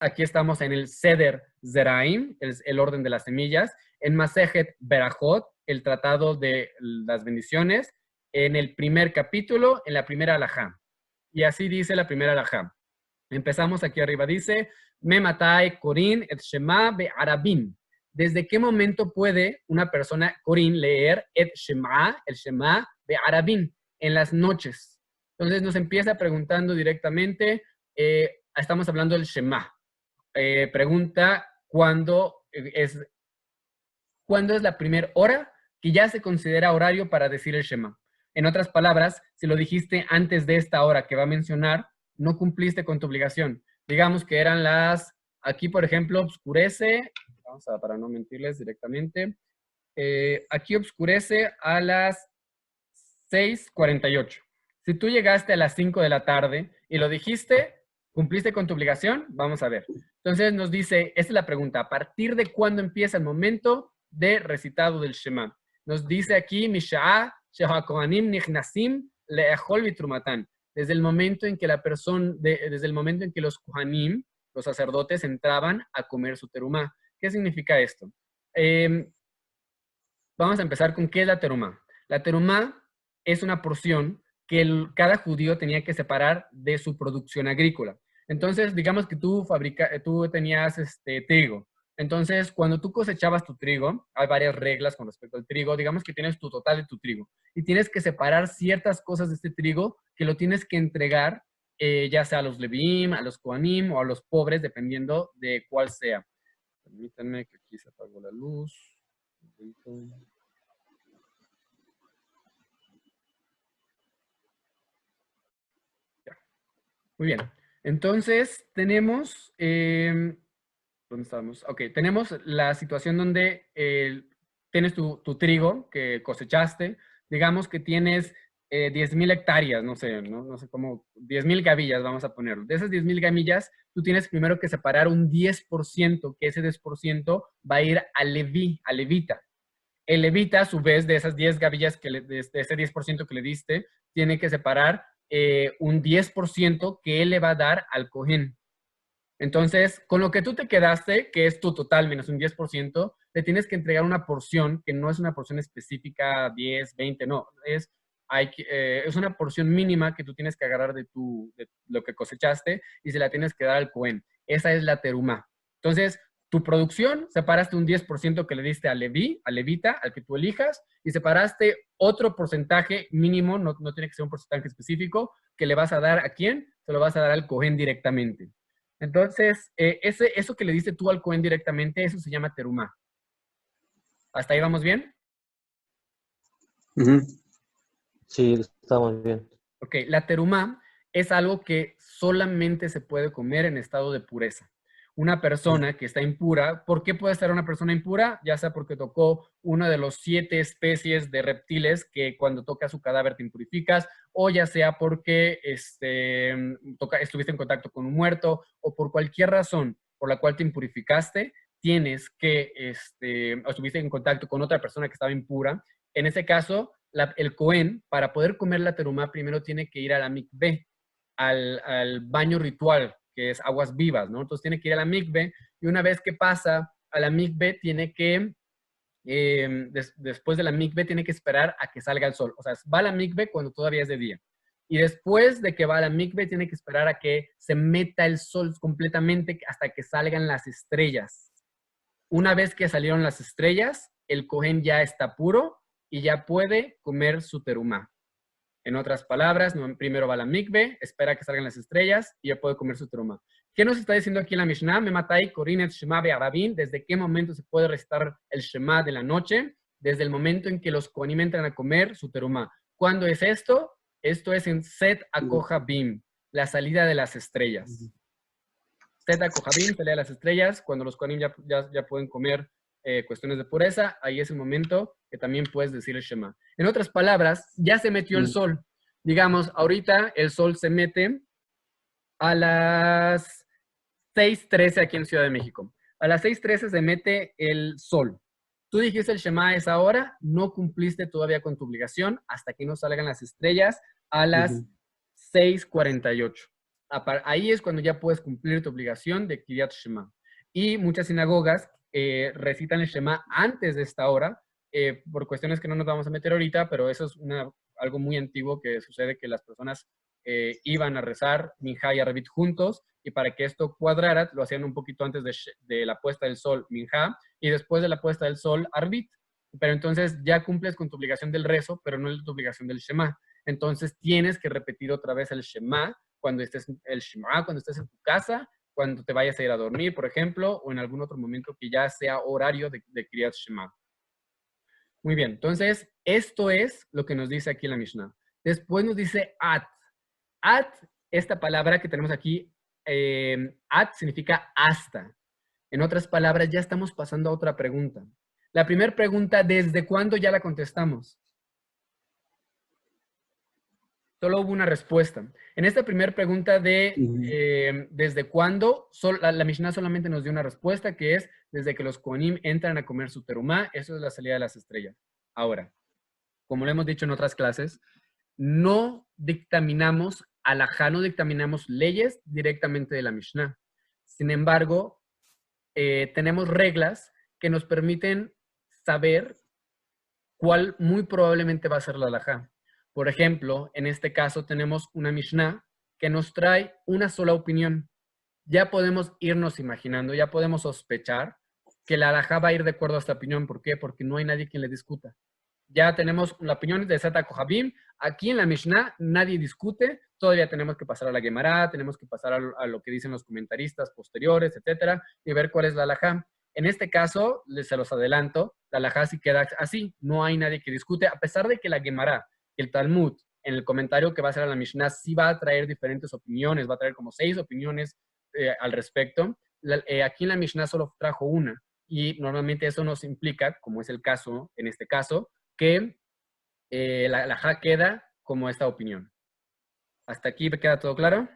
Aquí estamos en el Seder Zeraim, el orden de las semillas. En Masejet Berajot, el tratado de las bendiciones. En el primer capítulo, en la primera alajá. Y así dice la primera alajá. Empezamos aquí arriba. Dice, Me matai Corín et Shema be Arabim. ¿Desde qué momento puede una persona, Corín, leer et Shema, el Shema be Arabim? En las noches. Entonces nos empieza preguntando directamente, estamos hablando del Shema. Pregunta ¿cuándo es la primera hora que ya se considera horario para decir el Shema? En otras palabras, si lo dijiste antes de esta hora que va a mencionar, no cumpliste con tu obligación. Digamos que eran aquí por ejemplo, oscurece, para no mentirles directamente, aquí oscurece a las 6:48. Si tú llegaste a las 5 de la tarde y lo dijiste, ¿cumpliste con tu obligación? Vamos a ver. Entonces nos dice, esta es la pregunta, ¿a partir de cuándo empieza el momento de recitado del Shema? Nos dice aquí, Misha'a shehakohanim nichnasim le'echol vitrumatán. Desde el momento en que desde el momento en que los kohanim, los sacerdotes, entraban a comer su terumá. ¿Qué significa esto? Vamos a empezar con ¿qué es la terumá? La terumá es una porción que cada judío tenía que separar de su producción agrícola. Entonces, digamos que tú tenías trigo. Entonces, cuando tú cosechabas tu trigo, hay varias reglas con respecto al trigo. Digamos que tienes tu total de tu trigo y tienes que separar ciertas cosas de este trigo que lo tienes que entregar, ya sea a los Levim, a los Kohanim o a los pobres, dependiendo de cuál sea. Permítanme que aquí se apagó la luz. Muy bien. Entonces, tenemos, ¿dónde estamos? Ok, tenemos la situación donde tienes tu trigo que cosechaste. Digamos que tienes 10,000 hectáreas, no sé cómo, 10,000 gavillas, vamos a ponerlo. De esas 10,000 gamillas, tú tienes primero que separar un 10%, que ese 10% va a ir al leví, al levita. El levita, a su vez, de esas 10 gavillas, de ese 10% que le diste, tiene que separar un 10% que él le va a dar al Cohen. Entonces, con lo que tú te quedaste, que es tu total menos un 10%, le tienes que entregar una porción que no es una porción específica, 10, 20, no. Es una porción mínima que tú tienes que agarrar de lo que cosechaste y se la tienes que dar al Cohen. Esa es la terumá. Entonces, tu producción, separaste un 10% que le diste al levita, al que tú elijas, y separaste otro porcentaje mínimo, no tiene que ser un porcentaje específico, que le vas a dar ¿a quién? Se lo vas a dar al Cohen directamente. Entonces, eso que le diste tú al Cohen directamente, eso se llama terumá. ¿Hasta ahí vamos bien? Sí, estamos bien. Ok, la terumá es algo que solamente se puede comer en estado de pureza. Una persona que está impura, ¿por qué puede estar una persona impura? Ya sea porque tocó una de los 7 especies de reptiles que cuando toca su cadáver te impurificas, o ya sea porque estuviste en contacto con un muerto, o por cualquier razón por la cual te impurificaste, tienes que, o estuviste en contacto con otra persona que estaba impura. En ese caso, el Cohen, para poder comer la terumá, primero tiene que ir a la mikveh, al baño ritual, que es aguas vivas, ¿no? Entonces tiene que ir a la mikveh y una vez que pasa a la mikveh tiene que, después de la mikveh tiene que esperar a que salga el sol. O sea, va a la mikveh cuando todavía es de día. Y después de que va a la mikveh tiene que esperar a que se meta el sol completamente hasta que salgan las estrellas. Una vez que salieron las estrellas, el Cohen ya está puro y ya puede comer su terumá. En otras palabras, primero va a la mikveh, espera que salgan las estrellas y ya puede comer su terumá. ¿Qué nos está diciendo aquí la Mishnah? Me matai korinet shema be'arabim. ¿Desde qué momento se puede recitar el shema de la noche? Desde el momento en que los kohanim entran a comer su terumá. ¿Cuándo es esto? Esto es en Set HaKohabim, la salida de las estrellas. Set HaKohabim, salida de las estrellas, cuando los kohanim ya pueden comer cuestiones de pureza, ahí es el momento que también puedes decir el Shema. En otras palabras, ya se metió el sol. Digamos, ahorita el sol se mete a las 6:13 aquí en Ciudad de México. A las 6:13 se mete el sol. Tú dijiste el Shema a esa hora, no cumpliste todavía con tu obligación hasta que no salgan las estrellas a las 6:48. ahí es cuando ya puedes cumplir tu obligación de Kriyat Shema. Y muchas sinagogas recitan el Shema antes de esta hora, por cuestiones que no nos vamos a meter ahorita, pero eso es algo muy antiguo que sucede, que las personas iban a rezar Minjá y Arvit juntos, y para que esto cuadrara, lo hacían un poquito antes de la puesta del sol Minjá, y después de la puesta del sol Arvit. Pero entonces ya cumples con tu obligación del rezo, pero no es tu obligación del Shema. Entonces tienes que repetir otra vez el Shema cuando estés en tu casa, cuando te vayas a ir a dormir, por ejemplo, o en algún otro momento que ya sea horario de Kriyat Shema. Muy bien, entonces esto es lo que nos dice aquí la Mishnah. Después nos dice at. At, esta palabra que tenemos aquí, at significa hasta. En otras palabras, ya estamos pasando a otra pregunta. La primera pregunta, ¿desde cuándo ya la contestamos? Solo hubo una respuesta. En esta primera pregunta de ¿desde cuándo? La Mishnah solamente nos dio una respuesta, que es desde que los Kohanim entran a comer su terumá. Eso es la salida de las estrellas. Ahora, como lo hemos dicho en otras clases, no dictaminamos alajá, no dictaminamos leyes directamente de la Mishnah. Sin embargo, tenemos reglas que nos permiten saber cuál muy probablemente va a ser la alajá. Por ejemplo, en este caso tenemos una Mishnah que nos trae una sola opinión. Ya podemos irnos imaginando, ya podemos sospechar que la alajá va a ir de acuerdo a esta opinión. ¿Por qué? Porque no hay nadie quien le discuta. Ya tenemos la opinión de Zeta Kohabim. Aquí en la Mishnah nadie discute. Todavía tenemos que pasar a la Gemara, tenemos que pasar a lo que dicen los comentaristas posteriores, etcétera, y ver cuál es la alajá. En este caso, se los adelanto, la alajá sí queda así. No hay nadie que discute, a pesar de que la Gemara, el Talmud, en el comentario que va a hacer a la Mishnah, sí va a traer diferentes opiniones, va a traer como 6 opiniones al respecto. Aquí en la Mishnah solo trajo una, y normalmente eso nos implica, como es el caso en este caso, que la alajá queda como esta opinión. ¿Hasta aquí me queda todo claro?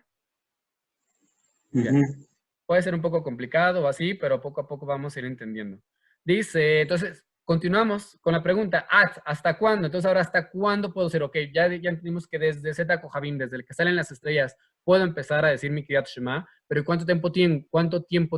Bien. Puede ser un poco complicado o así, pero poco a poco vamos a ir entendiendo. Dice, entonces, continuamos con la pregunta, ¿hasta cuándo? Entonces, ahora, ¿hasta cuándo puedo ser? Ok, ya entendimos que desde Zeta Kohabim, desde el que salen las estrellas, puedo empezar a decir mi Kriyat Shema, pero ¿cuánto tiempo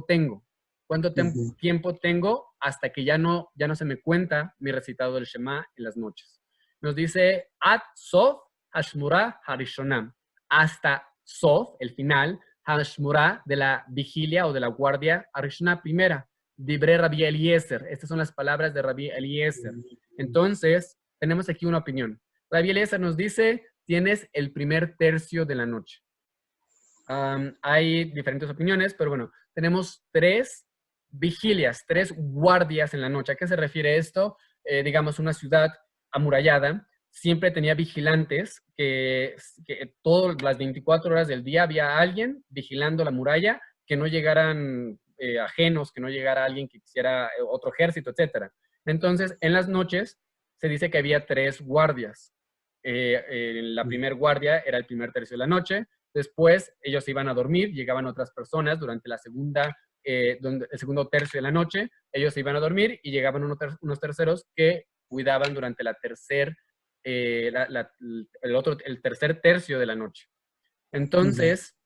tengo? ¿Cuánto tiempo tengo hasta que ya no se me cuenta mi recitado del Shema en las noches? Nos dice, Sof Hashmura Harishonam. Hasta Sof, el final, Hashmura, de la vigilia o de la guardia, Harishonam primera. Dibre Rabbi Eliezer. Estas son las palabras de Rabbi Eliezer. Entonces, tenemos aquí una opinión. Rabbi Eliezer nos dice, tienes el primer tercio de la noche. Hay diferentes opiniones, pero bueno, tenemos 3 vigilias, 3 guardias en la noche. ¿A qué se refiere esto? Digamos, una ciudad amurallada siempre tenía vigilantes que todas las 24 horas del día había alguien vigilando la muralla, que no llegaran ajenos, que no llegara alguien que quisiera otro ejército, etc. Entonces, en las noches se dice que había 3 guardias. La primera guardia era el primer tercio de la noche. Después ellos iban a dormir, llegaban otras personas durante el segundo tercio de la noche. Ellos se iban a dormir y llegaban unos terceros que cuidaban durante el tercer tercio de la noche. Entonces,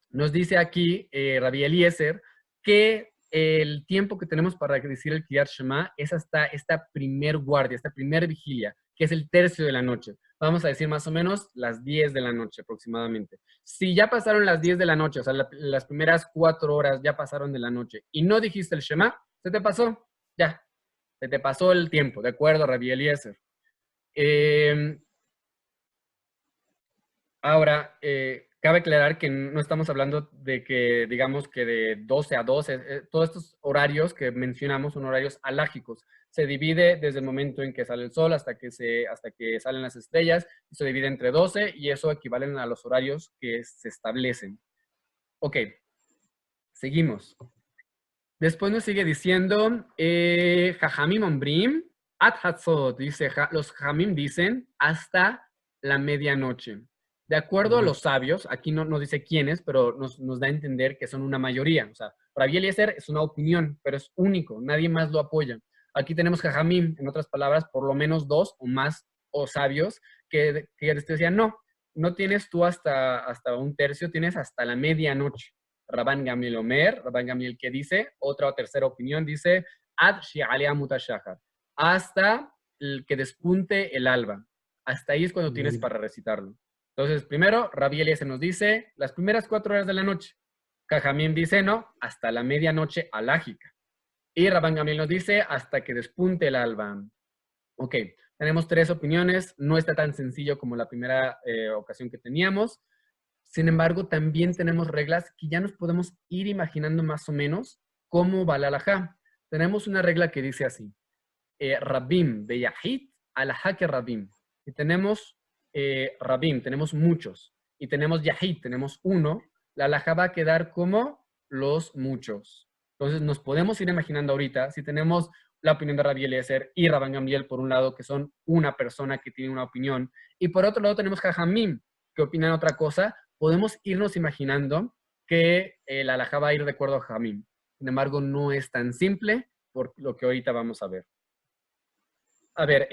nos dice aquí Rabbi Eliezer que el tiempo que tenemos para decir el Kriyat Shema es hasta esta primer guardia, esta primer vigilia, que es el tercio de la noche. Vamos a decir más o menos las 10 de la noche aproximadamente. Si ya pasaron las 10 de la noche, o sea, las primeras 4 horas ya pasaron de la noche y no dijiste el Shema, ¿se te pasó? Ya, se te pasó el tiempo, ¿de acuerdo, Rabbi Eliezer? Ahora, cabe aclarar que no estamos hablando de que, digamos, que de 12 a 12, todos estos horarios que mencionamos son horarios alágicos. Se divide desde el momento en que sale el sol hasta que salen las estrellas, y se divide entre 12, y eso equivalen a los horarios que se establecen. Ok, seguimos. Después nos sigue diciendo, Jajamim Ombrim, Ad Hatzot, dice, los Jajamim dicen hasta la medianoche. De acuerdo a los sabios, aquí no nos dice quiénes, pero nos da a entender que son una mayoría. O sea, Rabbi Eliezer es una opinión, pero es único, nadie más lo apoya. Aquí tenemos Jajamim, en otras palabras, por lo menos 2 o más sabios que decían no. no tienes tú hasta un tercio, tienes hasta la medianoche. Rabban Gamliel Omer, Rabban Gamliel que dice, otra o tercera opinión, dice, Ad Shi'alea Mutashachar, hasta el que despunte el alba. Hasta ahí es cuando tienes para recitarlo. Entonces, primero, Rabbi Eliezer nos dice, las primeras 4 horas de la noche. Jajamim dice, no, hasta la medianoche alágica. Y Rabban Gamliel nos dice, hasta que despunte el alba. Ok, tenemos 3 opiniones, no está tan sencillo como la primera ocasión que teníamos. Sin embargo, también tenemos reglas que ya nos podemos ir imaginando más o menos cómo va la halajá. Tenemos una regla que dice así, Rabim beyahid halajá que Rabim. Y tenemos Rabim, tenemos muchos. Y tenemos Yahid, tenemos uno. La halajá va a quedar como los muchos. Entonces nos podemos ir imaginando ahorita, si tenemos la opinión de Rabbi Eliezer y Rabban Gamliel por un lado, que son una persona que tiene una opinión, y por otro lado tenemos Jajamim, que opinan otra cosa, podemos irnos imaginando que la halajá va a ir de acuerdo a Jajamim. Sin embargo, no es tan simple por lo que ahorita vamos a ver. A ver,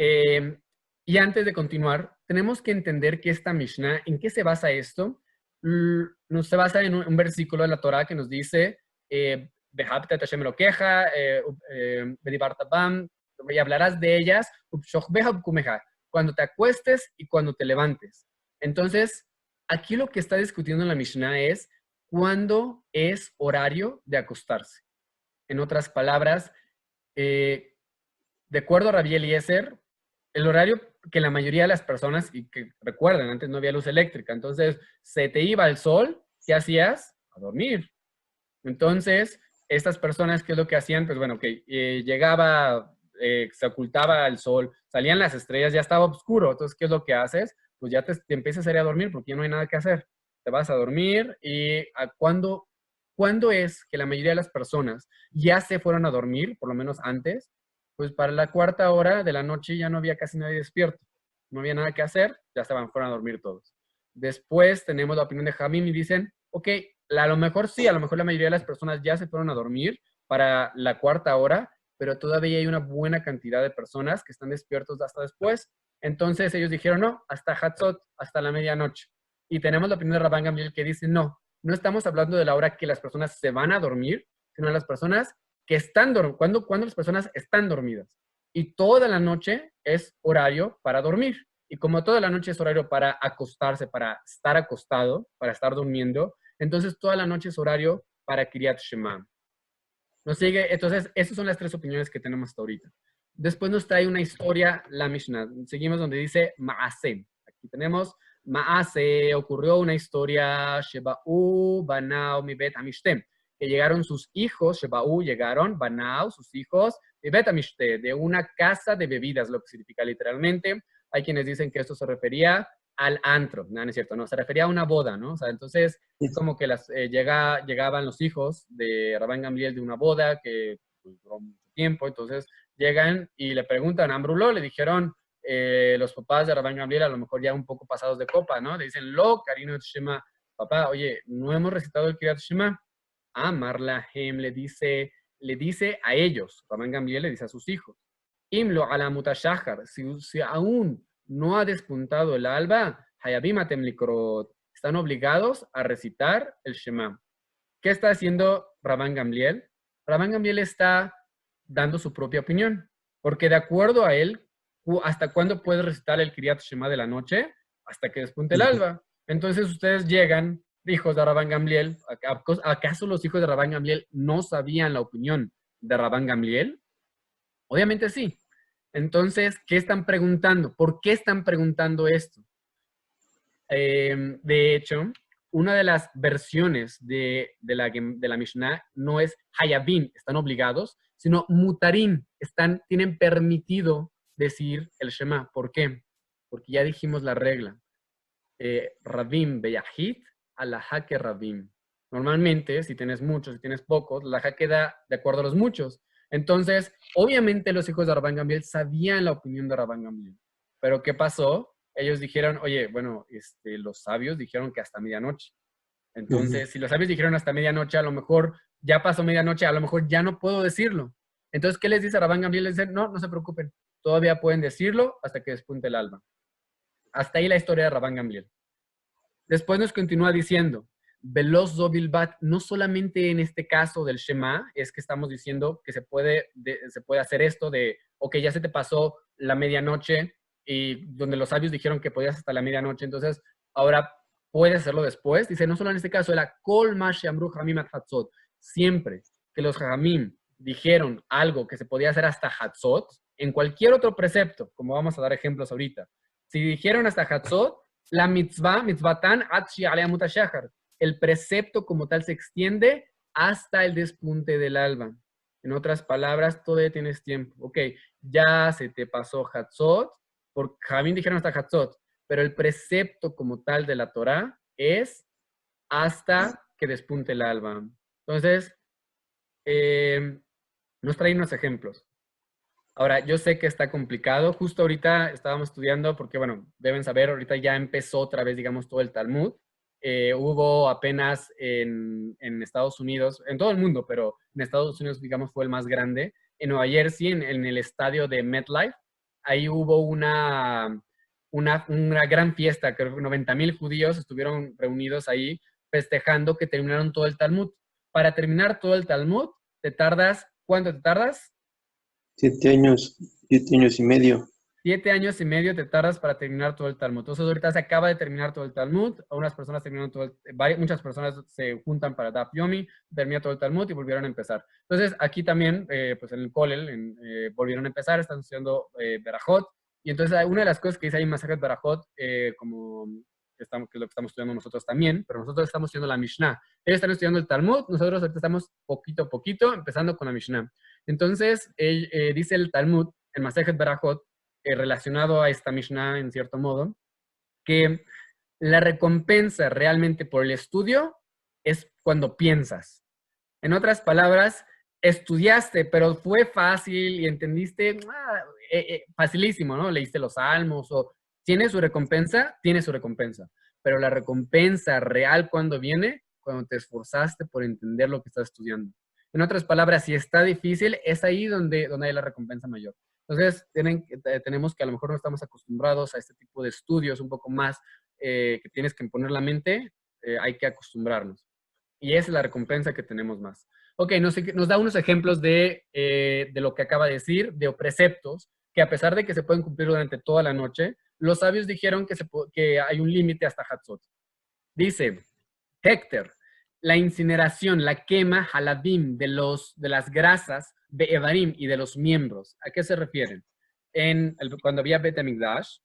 y antes de continuar, tenemos que entender que esta Mishnah, ¿en qué se basa esto? No se basa en un versículo de la Torah que nos dice y hablarás de ellas cuando te acuestes y cuando te levantes. Entonces, aquí lo que está discutiendo en la Mishnah es cuándo es horario de acostarse. En otras palabras, de acuerdo a Rabbi Eliezer, el horario que la mayoría de las personas, y que recuerden, antes no había luz eléctrica, entonces se te iba el sol, ¿qué hacías? A dormir. Entonces, estas personas, ¿qué es lo que hacían? Pues bueno, que llegaba, se ocultaba el sol, salían las estrellas, ya estaba oscuro. Entonces, ¿qué es lo que haces? Pues ya te empiezas a ir a dormir porque ya no hay nada que hacer. Te vas a dormir y ¿cuándo es que la mayoría de las personas ya se fueron a dormir, por lo menos antes? Pues para la 4ª hora de la noche ya no había casi nadie despierto. No había nada que hacer, ya fueron a dormir todos. Después tenemos la opinión de Jamim y dicen, ok, a lo mejor sí, a lo mejor la mayoría de las personas ya se fueron a dormir para la 4ª hora, pero todavía hay una buena cantidad de personas que están despiertos hasta después. Entonces ellos dijeron, no, hasta Hatzot, hasta la medianoche. Y tenemos la opinión de Rabban Gamliel que dice, no, no estamos hablando de la hora que las personas se van a dormir, sino de las personas que están dormidas, cuando las personas están dormidas. Y toda la noche es horario para dormir. Y como toda la noche es horario para acostarse, para estar acostado, para estar durmiendo, entonces toda la noche es horario para Kriyat Shema. Nos sigue, entonces, esas son las 3 opiniones que tenemos hasta ahorita. Después nos trae una historia, la Mishnah. Seguimos donde dice Maase. Aquí tenemos Maase, ocurrió una historia, Sheba'u, Banao, Mibet, Amishtem, que llegaron sus hijos, Sheba'u, llegaron, Banao, sus hijos, Mibet, Amishtem, de una casa de bebidas, lo que significa literalmente. Hay quienes dicen que esto se refería al antro. No, no es cierto, no, se refería a una boda, ¿no? O sea, entonces es como que llegaban los hijos de Rabban Gamliel de una boda que pues, duró mucho tiempo, entonces llegan y le preguntan a Ambruló, le dijeron los papás de Rabban Gamliel a lo mejor ya un poco pasados de copa, ¿no? Le dicen, lo, Karino Shema, papá, oye, no hemos recitado el Kriyat Shema. Amar Lahem le dice a ellos, Rabban Gamliel le dice a sus hijos, Imlo ala mutashachar, si aún no ha despuntado el alba, hayabim atem likrot, están obligados a recitar el Shema. ¿Qué está haciendo Rabban Gamliel? Rabban Gamliel está dando su propia opinión, porque de acuerdo a él, ¿hasta cuándo puede recitar el Kriyat Shema de la noche? Hasta que despunte el alba. Entonces ustedes llegan, hijos de Rabban Gamliel, ¿acaso los hijos de Rabban Gamliel no sabían la opinión de Rabban Gamliel? Obviamente sí. Entonces, ¿qué están preguntando? ¿Por qué están preguntando esto? De hecho, una de las versiones de la Mishnah no es Hayabim, están obligados, sino Mutarim, tienen permitido decir el Shema. ¿Por qué? Porque ya dijimos la regla. Rabim beyahid, alajá que Rabim. Normalmente, si tienes muchos, si tienes pocos, la alajá queda de acuerdo a los muchos. Entonces, obviamente los hijos de Rabban Gamliel sabían la opinión de Rabban Gamliel. Pero ¿qué pasó? Ellos dijeron, oye, bueno, los sabios dijeron que hasta medianoche. Entonces, si los sabios dijeron hasta medianoche, a lo mejor ya pasó medianoche, a lo mejor ya no puedo decirlo. Entonces, ¿qué les dice Rabban Gamliel? Les dice, no, no se preocupen. Todavía pueden decirlo hasta que despunte el alba. Hasta ahí la historia de Rabban Gamliel. Después nos continúa diciendo, veloz zobilbat, no solamente en este caso del Shema, es que estamos diciendo que se puede hacer esto de, ok, ya se te pasó la medianoche y donde los sabios dijeron que podías hasta la medianoche, entonces ahora puedes hacerlo después. Dice, no solo en este caso, era kol ma she'amru jamim at hatzot, siempre que los jamim dijeron algo que se podía hacer hasta hatzot, en cualquier otro precepto, como vamos a dar ejemplos ahorita, si dijeron hasta hatzot, la mitzvatan at she'alea mutashachar, el precepto como tal se extiende hasta el despunte del alba. En otras palabras, todavía tienes tiempo. Ok, ya se te pasó Hatzot, porque Jamín dijeron hasta Hatzot, pero el precepto como tal de la Torah es hasta que despunte el alba. Entonces, nos traen unos ejemplos. Ahora, yo sé que está complicado. Justo ahorita estábamos estudiando, porque, bueno, deben saber, ahorita ya empezó otra vez, digamos, todo el Talmud. Hubo apenas en Estados Unidos, en todo el mundo, pero en Estados Unidos, digamos, fue el más grande. En Nueva Jersey, en el estadio de MetLife, ahí hubo una gran fiesta, creo que 90,000 judíos estuvieron reunidos ahí festejando que terminaron todo el Talmud. Para terminar todo el Talmud, ¿cuánto te tardas? 7 años, 7 años y medio. 7 años y medio te tardas para terminar todo el Talmud. Entonces ahorita se acaba de terminar todo el Talmud. Unas personas terminaron muchas personas se juntan para Daf Yomi, termina todo el Talmud y volvieron a empezar. Entonces aquí también, pues en el Kollel, volvieron a empezar, están estudiando Berajot. Y entonces una de las cosas que dice ahí en Masajet Berajot, como que es lo que estamos estudiando nosotros también, pero nosotros estamos estudiando la Mishnah. Ellos están estudiando el Talmud, nosotros ahorita estamos poquito a poquito empezando con la Mishnah. Entonces dice el Talmud, el Masajet Berajot, relacionado a esta Mishnah en cierto modo, que la recompensa realmente por el estudio es cuando piensas. En otras palabras, estudiaste, pero fue fácil y entendiste facilísimo, ¿no? Leíste los salmos o tiene su recompensa, pero la recompensa real cuando viene, cuando te esforzaste por entender lo que estás estudiando. En otras palabras, si está difícil, es ahí donde hay la recompensa mayor. Entonces, tenemos que a lo mejor no estamos acostumbrados a este tipo de estudios un poco más que tienes que imponer la mente, hay que acostumbrarnos. Y esa es la recompensa que tenemos más. Ok, nos da unos ejemplos de lo que acaba de decir, de preceptos, que a pesar de que se pueden cumplir durante toda la noche, los sabios dijeron que hay un límite hasta Hatzot. Dice, Héctor, la incineración, la quema, halabim, de las grasas, de Evarim y de los miembros. ¿A qué se refieren? Cuando había Bet HaMikdash,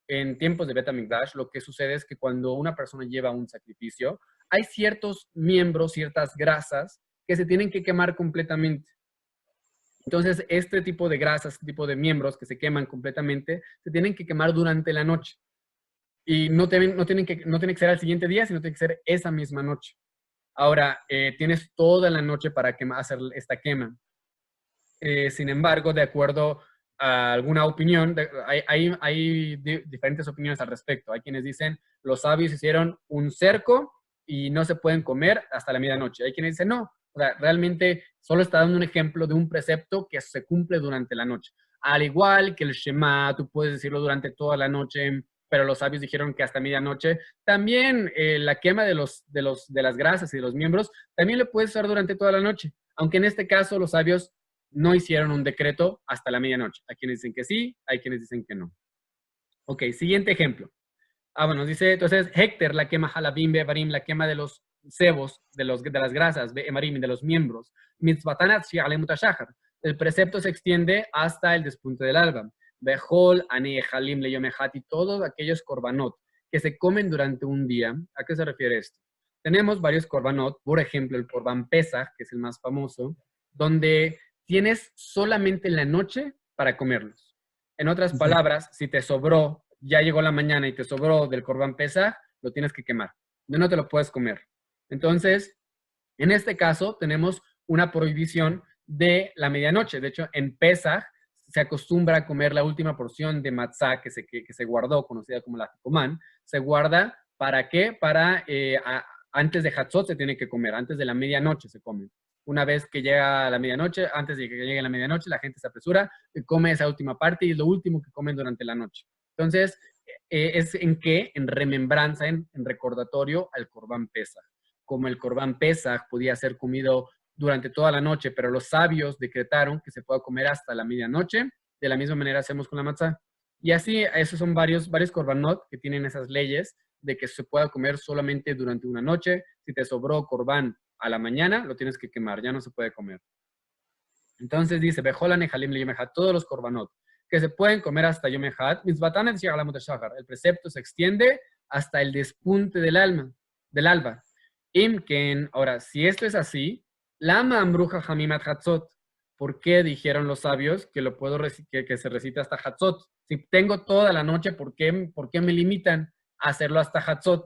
en tiempos de Bet HaMikdash, lo que sucede es que cuando una persona lleva un sacrificio, hay ciertos miembros, ciertas grasas que se tienen que quemar completamente. Entonces, este tipo de grasas, este tipo de miembros que se queman completamente, se tienen que quemar durante la noche. Y no tiene que ser al siguiente día, sino tiene que ser esa misma noche. Ahora, tienes toda la noche para hacer esta quema. Sin embargo, de acuerdo a alguna opinión, hay diferentes opiniones al respecto. Hay quienes dicen, los sabios hicieron un cerco y no se pueden comer hasta la medianoche. Hay quienes dicen, no, o sea, realmente solo está dando un ejemplo de un precepto que se cumple durante la noche. Al igual que el Shema, tú puedes decirlo durante toda la noche, pero los sabios dijeron que hasta medianoche. También la quema de las grasas y de los miembros, también lo puedes usar durante toda la noche. Aunque en este caso los sabios no hicieron un decreto hasta la medianoche. Hay quienes dicen que sí, hay quienes dicen que no. Ok, siguiente ejemplo. Bueno, dice entonces, Héctor, la quema halabim, bevarim, la quema de los cebos, de las grasas, beemarim, de los miembros. Mitzvatanat shi'ale mutashachar. El precepto se extiende hasta el despunte del alba. Behol, ane, halim, leyomehati, todos aquellos korbanot que se comen durante un día. ¿A qué se refiere esto? Tenemos varios korbanot, por ejemplo, el korban Pesach, que es el más famoso, donde tienes solamente la noche para comerlos. En otras palabras, si te sobró, ya llegó la mañana y te sobró del Corban Pesaj, lo tienes que quemar. No te lo puedes comer. Entonces, en este caso, tenemos una prohibición de la medianoche. De hecho, en Pesaj se acostumbra a comer la última porción de matzá que se guardó, conocida como la Jicomán. Se guarda, ¿para qué? Antes de Hatzot se tiene que comer, antes de la medianoche se come. Una vez que llega la medianoche, antes de que llegue la medianoche, la gente se apresura y come esa última parte y es lo último que comen durante la noche. Entonces, es en qué, en remembranza, en recordatorio al Corbán Pesaj. Como el Corbán Pesaj podía ser comido durante toda la noche, pero los sabios decretaron que se pueda comer hasta la medianoche, de la misma manera hacemos con la matzá. Y así, esos son varios Corbanot que tienen esas leyes de que se pueda comer solamente durante una noche. Si te sobró Corbán a la mañana, lo tienes que quemar, ya no se puede comer. Entonces dice, Bejola Nehalim le Yomejat, todos los Corbanot que se pueden comer hasta Yom Echad, el precepto se extiende hasta el despunte del alba. Imken, ahora, si esto es así, Lama Amruja Hamimat Hatzot, ¿por qué dijeron los sabios que lo puedo que se recita hasta Hatzot? Si tengo toda la noche, ¿por qué me limitan a hacerlo hasta Hatzot?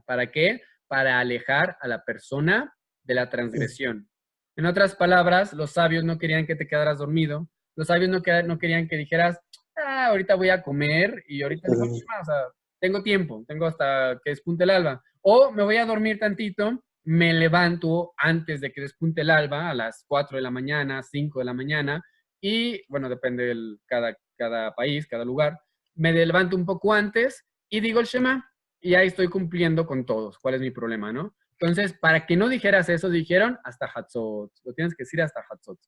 ¿Para qué? Para alejar a la persona de la transgresión. En otras palabras, los sabios no querían que te quedaras dormido. Los sabios no querían que dijeras, ahorita voy a comer y ahorita digo, o sea, tengo tiempo, tengo hasta que despunte el alba. O me voy a dormir tantito, me levanto antes de que despunte el alba, a las 4 de la mañana, 5 de la mañana, y bueno, depende de cada país, cada lugar. Me levanto un poco antes y digo el Shema, y ahí estoy cumpliendo con todos. ¿Cuál es mi problema, no? Entonces, para que no dijeras eso, dijeron hasta Hatzot. Lo tienes que decir hasta Hatzot.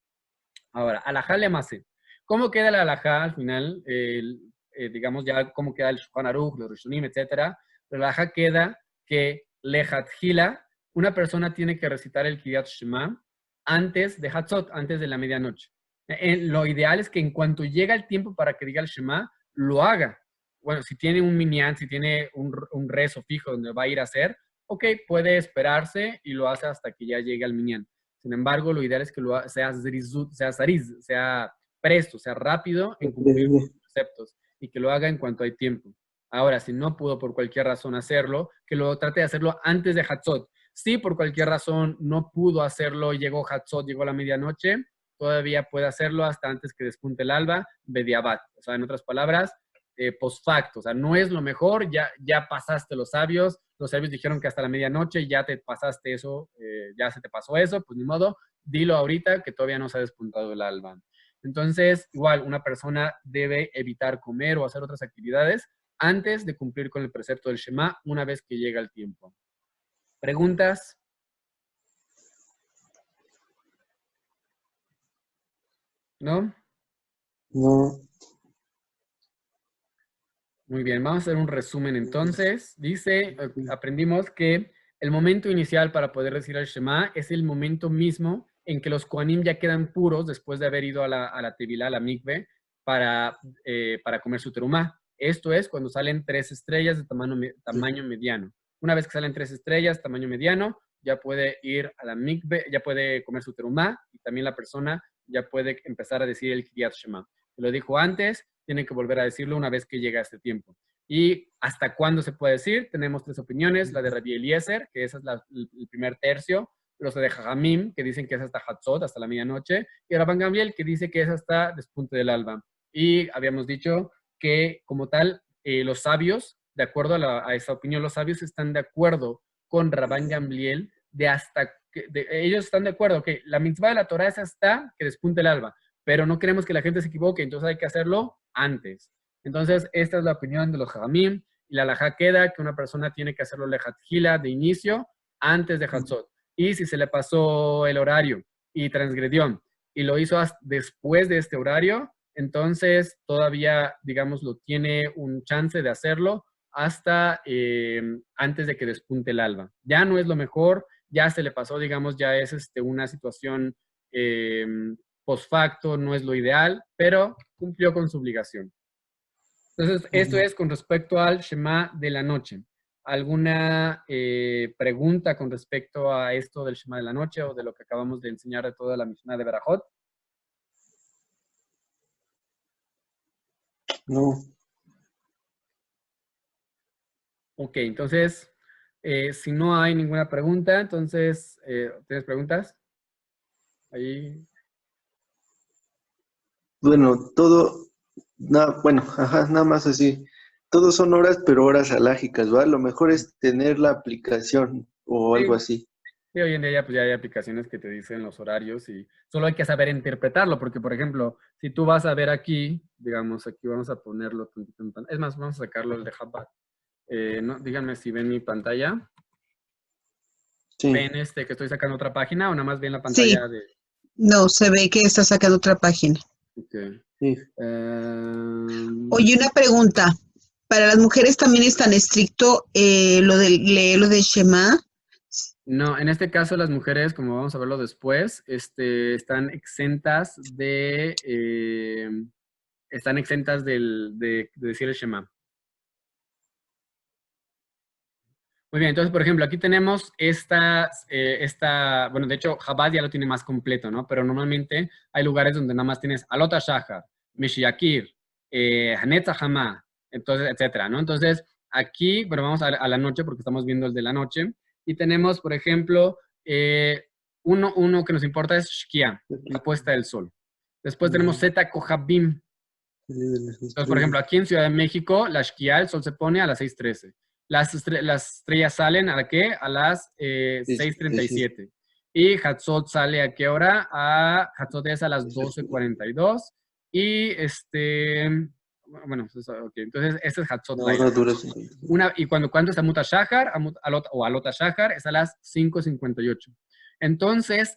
Ahora, alajá le amase. ¿Cómo queda la alajá al final? Digamos ya cómo queda el Shulchan Aruch, los Rishonim, etc. Pero la alajá queda que lejatjila, una persona tiene que recitar el Kriyat Shema antes de Hatzot, antes de la medianoche. Lo ideal es que en cuanto llega el tiempo para que diga el Shema, lo haga. Bueno, si tiene un minyan, si tiene un rezo fijo donde va a ir a hacer, ok, puede esperarse y lo hace hasta que ya llegue al minyan. Sin embargo, lo ideal es que sea zariz, sea presto, sea rápido en cumplir los preceptos y que lo haga en cuanto hay tiempo. Ahora, si no pudo por cualquier razón hacerlo, que lo trate de hacerlo antes de Hatzot. Si por cualquier razón no pudo hacerlo, llegó Hatzot, llegó a la medianoche, todavía puede hacerlo hasta antes que despunte el alba, bediabat. O sea, en otras palabras, post facto. O sea, no es lo mejor, ya pasaste los sabios dijeron que hasta la medianoche ya te pasaste eso, ya se te pasó eso, pues ni modo, dilo ahorita que todavía no se ha despuntado el alba. Entonces, igual, una persona debe evitar comer o hacer otras actividades antes de cumplir con el precepto del Shema una vez que llega el tiempo. ¿Preguntas? ¿No? No. Muy bien, vamos a hacer un resumen entonces. Dice, aprendimos que el momento inicial para poder decir el Shema es el momento mismo en que los Kohanim ya quedan puros después de haber ido a la Tevilá, a la mikve, para comer su terumá. Esto es cuando salen 3 estrellas de tamaño mediano. Una vez que salen 3 estrellas, tamaño mediano, ya puede ir a la mikve, ya puede comer su terumá y también la persona ya puede empezar a decir el Kriyat Shema. Lo dijo antes, tiene que volver a decirlo una vez que llega este tiempo. ¿Y hasta cuándo se puede decir? Tenemos 3 opiniones, la de Rabbi Eliezer, que esa es el primer tercio, los de Jajamim, que dicen que es hasta Hatzot, hasta la medianoche, y Rabban Gamliel, que dice que es hasta despunte del alba. Y habíamos dicho que, como tal, los sabios, de acuerdo a esa opinión, los sabios están de acuerdo con Rabban Gamliel ellos están de acuerdo que la mitzvah de la Torah es hasta que despunte el alba, pero no queremos que la gente se equivoque, entonces hay que hacerlo antes. Entonces, esta es la opinión de los Jajamim, y la halajá queda que una persona tiene que hacerlo lejatjila de inicio antes de Hatzot. Y si se le pasó el horario y transgredió y lo hizo después de este horario, entonces todavía, digamos, lo tiene un chance de hacerlo hasta antes de que despunte el alba. Ya no es lo mejor, ya se le pasó, digamos, ya es una situación post facto, no es lo ideal, pero cumplió con su obligación. Entonces, esto es con respecto al Shema de la noche. ¿Alguna pregunta con respecto a esto del Shema de la noche o de lo que acabamos de enseñar de toda la Mishnah de Berajot? No. Ok, entonces, si no hay ninguna pregunta, entonces, ¿tienes preguntas? Ahí. Bueno, nada más así. Todos son horas, pero horas alágicas, ¿va? Lo mejor es tener la aplicación o algo así. Sí, hoy en día pues ya hay aplicaciones que te dicen los horarios y solo hay que saber interpretarlo, porque por ejemplo, si tú vas a ver aquí, digamos, aquí vamos a ponerlo tantito en pantalla. Es más, vamos a sacarlo el de Jabbar. No, díganme si ven mi pantalla. Sí, ¿Ven que estoy sacando otra página o nada más ven la Sí, pantalla de... no, se ve que está sacando otra página. Ok. sí. Oye, una pregunta. ¿Para las mujeres también es tan estricto lo de leer lo de Shema? No, en este caso las mujeres, como vamos a verlo después, están exentas están exentas de decir el Shema. Muy bien, entonces, por ejemplo, aquí tenemos bueno, de hecho, Chabad ya lo tiene más completo, ¿no? Pero normalmente hay lugares donde nada más tienes Alot Shahar, Meshiakir, Hanetz Hama, entonces, etcétera, ¿no? Entonces, aquí, bueno, vamos a la noche porque estamos viendo el de la noche. Y tenemos, por ejemplo, uno que nos importa es Shkia, la puesta del sol. Después tenemos Zeta Kohabim. Entonces, por ejemplo, aquí en Ciudad de México, la Shkia, el sol se pone a las 6:13. Las estrellas salen ¿a qué? A las 6:37. Y Hatzot sale ¿a qué hora? Hatzot es a las 12:42. Y bueno, okay. Entonces este es Hatzot No, Laila. no dura. Y cuando está Muta Shahar, o Alota Shahar, es a las 5:58. Entonces,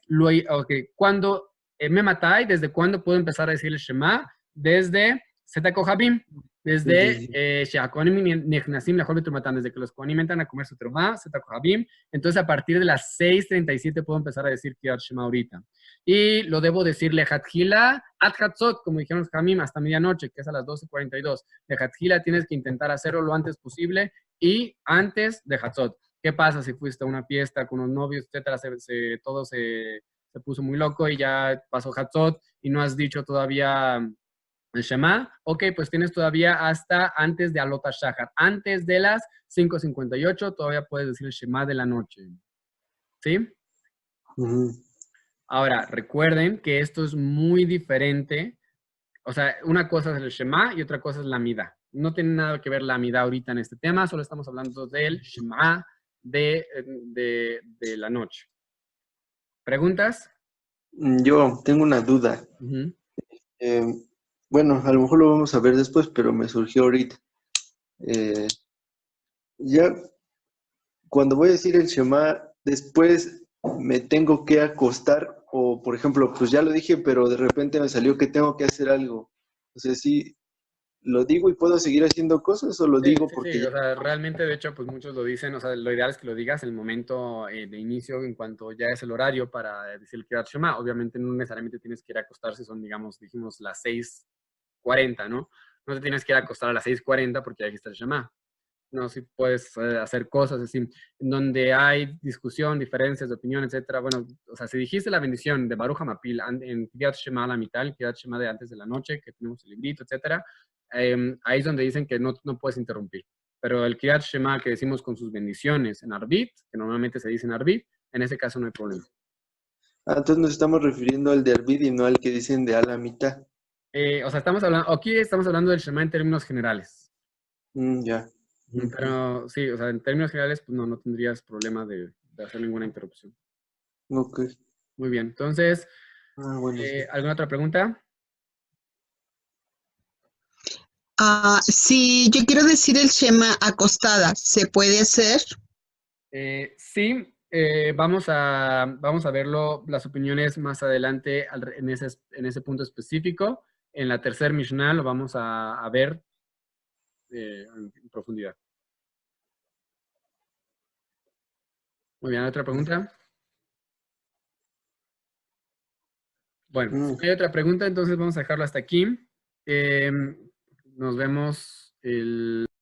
cuando me matai, ¿desde cuándo puedo empezar a decir el Shema? Desde Zeta Kohabim, desde Shehakonim Nechnasim Lachol Betrumatan, desde que los Kohanim entran a comer su trumá, Zeta Kohabim. Entonces, a partir de las 6:37 puedo empezar a decir Kriyat Shema ahorita. Y lo debo decir Lehatjila, Ad Hatzot, como dijeron los Hamim, hasta medianoche, que es a las 12:42. Lehatjila tienes que intentar hacerlo lo antes posible y antes de Hatzot. ¿Qué pasa si fuiste a una fiesta con unos novios, etcétera? Todo se puso muy loco y ya pasó Hatzot y no has dicho todavía el Shema. Ok, pues tienes todavía hasta antes de Alota Shahar. Antes de las 5:58 todavía puedes decir el Shema de la noche. ¿Sí? Ahora, recuerden que esto es muy diferente. O sea, una cosa es el Shema y otra cosa es la Amida. No tiene nada que ver la Amida ahorita en este tema, solo estamos hablando del Shema de la noche. ¿Preguntas? Yo tengo una duda. Ujú. Eh, bueno, a lo mejor lo vamos a ver después, pero me surgió ahorita. Ya cuando voy a decir el Shema, después me tengo que acostar o, por ejemplo, pues ya lo dije, pero de repente me salió que tengo que hacer algo. O sea, sí, ¿lo digo y puedo seguir haciendo cosas o lo Sí, digo sí, porque sí, ya... o sea, realmente, de hecho, pues muchos lo dicen, o sea, lo ideal es que lo digas en el momento de inicio, en cuanto ya es el horario para decir el Kriyat Shema. Obviamente no necesariamente tienes que ir a acostarse, son, digamos, dijimos las 6:40, ¿no? No te tienes que ir a acostar a las 6:40 porque ahí está el Shema. No, sí puedes hacer cosas así, en donde hay discusión, diferencias de opinión, etcétera. Bueno, o sea, si dijiste la bendición de Baruch HaMapil en Kriyat Shema a la mitad, el Kriyat Shema de antes de la noche, que tenemos el librito, etcétera, ahí es donde dicen que no puedes interrumpir. Pero el Kriyat Shema que decimos con sus bendiciones en Arbit, que normalmente se dice en Arbit, en ese caso no hay problema. Ah, entonces nos estamos refiriendo al de Arvid y no al que dicen de a la mitad. O sea, aquí estamos hablando del Shema en términos generales. Ya. Pero sí, o sea, en términos generales, pues no tendrías problema de hacer ninguna interrupción. Ok. Muy bien, entonces, Ah, bueno, sí. ¿alguna otra pregunta? Si yo quiero decir el Shema acostada, ¿se puede hacer? Sí, vamos a verlo, las opiniones más adelante en ese punto específico. En la tercera Mishnah lo vamos a ver en profundidad. Muy bien, ¿otra pregunta? Bueno, si no hay otra pregunta, entonces vamos a dejarlo hasta aquí. Nos vemos el